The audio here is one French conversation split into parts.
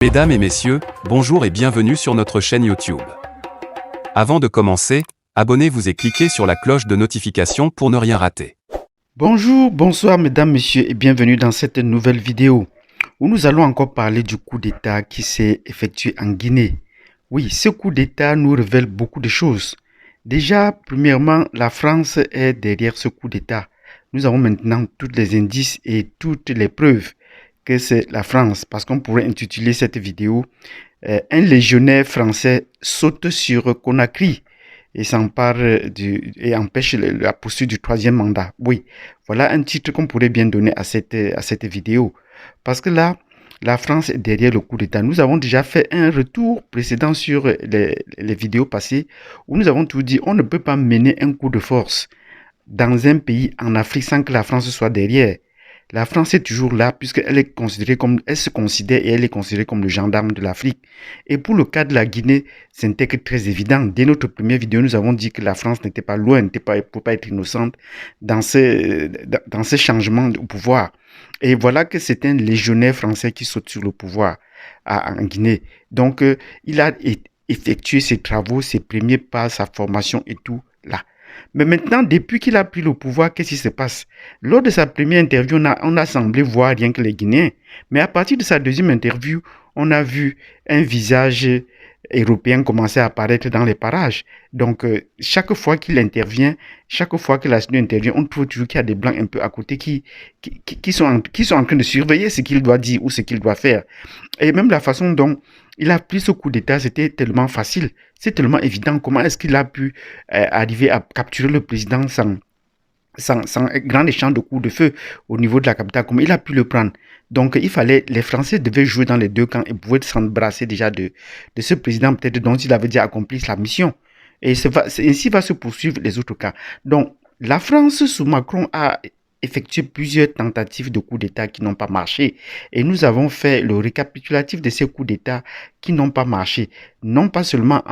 Mesdames et messieurs, bonjour et bienvenue sur notre chaîne YouTube. Avant de commencer, abonnez-vous et cliquez sur la cloche de notification pour ne rien rater. Bonjour, bonsoir mesdames, messieurs et bienvenue dans cette nouvelle vidéo où nous allons encore parler du coup d'État qui s'est effectué en Guinée. Oui, ce coup d'État nous révèle beaucoup de choses. Déjà, premièrement, la France est derrière ce coup d'État. Nous avons maintenant tous les indices et toutes les preuves que c'est la France, parce qu'on pourrait intituler cette vidéo un légionnaire français saute sur Conakry et s'empare et empêche la poursuite du troisième mandat. Oui, voilà un titre qu'on pourrait bien donner à cette vidéo. Parce que là, la France est derrière le coup d'État. Nous avons déjà fait un retour précédent sur les vidéos passées où nous avons tout dit. On ne peut pas mener un coup de force dans un pays en Afrique sans que la France soit derrière. La France est toujours là puisqu'elle est considérée comme, elle se considère et elle est considérée comme le gendarme de l'Afrique. Et pour le cas de la Guinée, c'était très évident. Dès notre première vidéo, nous avons dit que la France n'était pas loin, ne pouvait pas être innocente dans ces changements de pouvoir. Et voilà que c'est un légionnaire français qui saute sur le pouvoir en Guinée. Donc, il a effectué ses travaux, ses premiers pas, sa formation et tout là. Mais maintenant, depuis qu'il a pris le pouvoir, qu'est-ce qui se passe? Lors de sa première interview, on a semblé voir rien que les Guinéens. Mais à partir de sa deuxième interview, on a vu un visage européen commencer à apparaître dans les parages. Donc, chaque fois qu'il intervient, chaque fois que la CNU intervient, on trouve toujours qu'il y a des Blancs un peu à côté qui sont en train de surveiller ce qu'il doit dire ou ce qu'il doit faire. Et même la façon dont il a pris ce coup d'État, c'était tellement facile, c'est tellement évident. Comment est-ce qu'il a pu arriver à capturer le président sans grand échange de coups de feu au niveau de la capitale, comment il a pu le prendre? Donc, les Français devaient jouer dans les deux camps et pouvaient s'embrasser déjà de ce président, peut-être dont il avait déjà accompli sa mission. Et ainsi va se poursuivre les autres cas. Donc, la France sous Macron a effectué plusieurs tentatives de coups d'État qui n'ont pas marché. Et nous avons fait le récapitulatif de ces coups d'État qui n'ont pas marché, non pas seulement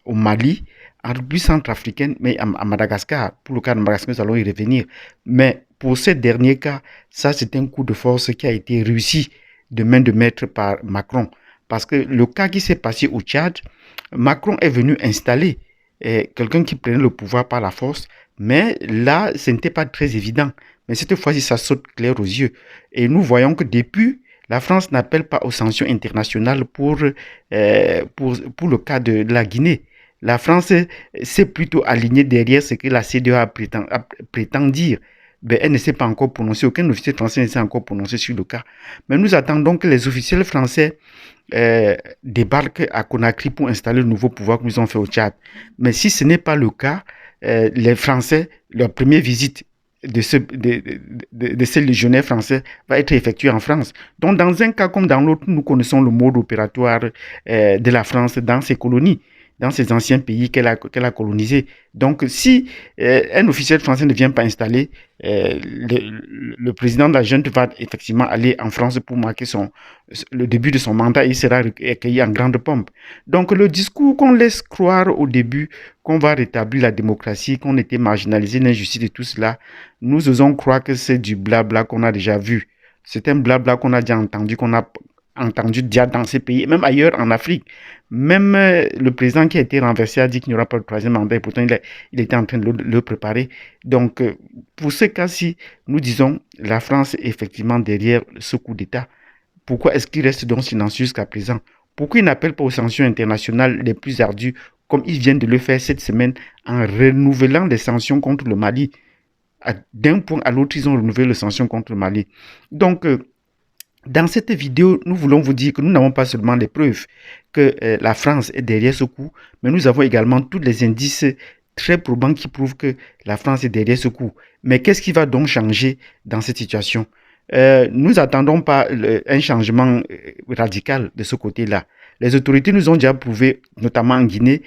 au Mali, en République centrafricaine, mais à Madagascar. Pour le cas de Madagascar, nous allons y revenir. Mais pour ces derniers cas, ça c'est un coup de force qui a été réussi de main de maître par Macron. Parce que le cas qui s'est passé au Tchad, Macron est venu installer quelqu'un qui prenait le pouvoir par la force, mais là, ce n'était pas très évident. Mais cette fois-ci, ça saute clair aux yeux. Et nous voyons que depuis, la France n'appelle pas aux sanctions internationales pour le cas de la Guinée. La France s'est plutôt alignée derrière ce que la CEDEAO prétend dire. Ben, elle ne s'est pas encore prononcée, aucun officier français ne s'est encore prononcé sur le cas. Mais nous attendons que les officiels français débarquent à Conakry pour installer le nouveau pouvoir que nous ont fait au Tchad. Mais si ce n'est pas le cas, les Français, leur première visite de ces légionnaires français va être effectuée en France. Donc, dans un cas comme dans l'autre, nous connaissons le mode opératoire de la France dans ses colonies, dans ces anciens pays qu'elle a colonisés. Donc, si un officiel français ne vient pas installer, le président de la junte va effectivement aller en France pour marquer le début de son mandat et il sera accueilli en grande pompe. Donc, le discours qu'on laisse croire au début qu'on va rétablir la démocratie, qu'on était marginalisé, l'injustice et tout cela, nous osons croire que c'est du blabla qu'on a déjà vu. C'est un blabla qu'on a déjà entendu, qu'on a entendu dire dans ces pays, même ailleurs en Afrique. Même le président qui a été renversé a dit qu'il n'y aura pas de troisième mandat et pourtant il était en train de le préparer. Donc, pour ce cas-ci, nous disons la France est effectivement derrière ce coup d'État. Pourquoi est-ce qu'il reste donc silencieux jusqu'à présent? Pourquoi il n'appelle pas aux sanctions internationales les plus ardues comme ils viennent de le faire cette semaine en renouvelant les sanctions contre le Mali? D'un point à l'autre, ils ont renouvelé les sanctions contre le Mali. Donc, dans cette vidéo, nous voulons vous dire que nous n'avons pas seulement les preuves que la France est derrière ce coup, mais nous avons également tous les indices très probants qui prouvent que la France est derrière ce coup. Mais qu'est-ce qui va donc changer dans cette situation? Nous n'attendons pas un changement radical de ce côté-là. Les autorités nous ont déjà prouvé, notamment en Guinée,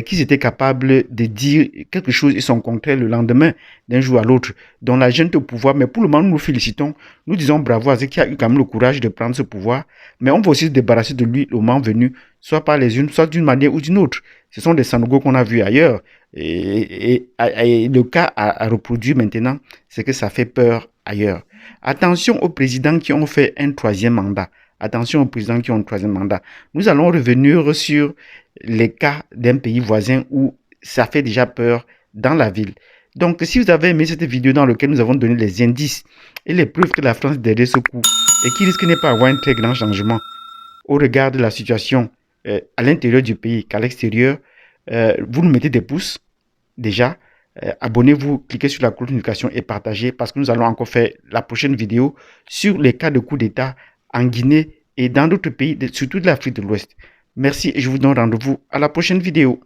qu'ils étaient capables de dire quelque chose et son contraire le lendemain, d'un jour à l'autre. Donc la junte au pouvoir, mais pour le moment, nous nous félicitons. Nous disons bravo à ceux qui a eu quand même le courage de prendre ce pouvoir. Mais on va aussi se débarrasser de lui le moment venu, soit par les unes, soit d'une manière ou d'une autre. Ce sont des Sanogo qu'on a vus ailleurs. Et le cas à reproduire maintenant, c'est que ça fait peur ailleurs. Attention aux présidents qui ont fait un troisième mandat. Attention aux présidents qui ont le troisième mandat. Nous allons revenir sur les cas d'un pays voisin où ça fait déjà peur dans la ville. Donc, si vous avez aimé cette vidéo dans laquelle nous avons donné les indices et les preuves que la France est derrière ce coup et qui risque de ne pas avoir un très grand changement au regard de la situation à l'intérieur du pays qu'à l'extérieur, vous nous mettez des pouces déjà. Abonnez-vous, cliquez sur la cloche de notification et partagez parce que nous allons encore faire la prochaine vidéo sur les cas de coup d'État en Guinée et dans d'autres pays, surtout de l'Afrique de l'Ouest. Merci et je vous donne rendez-vous à la prochaine vidéo.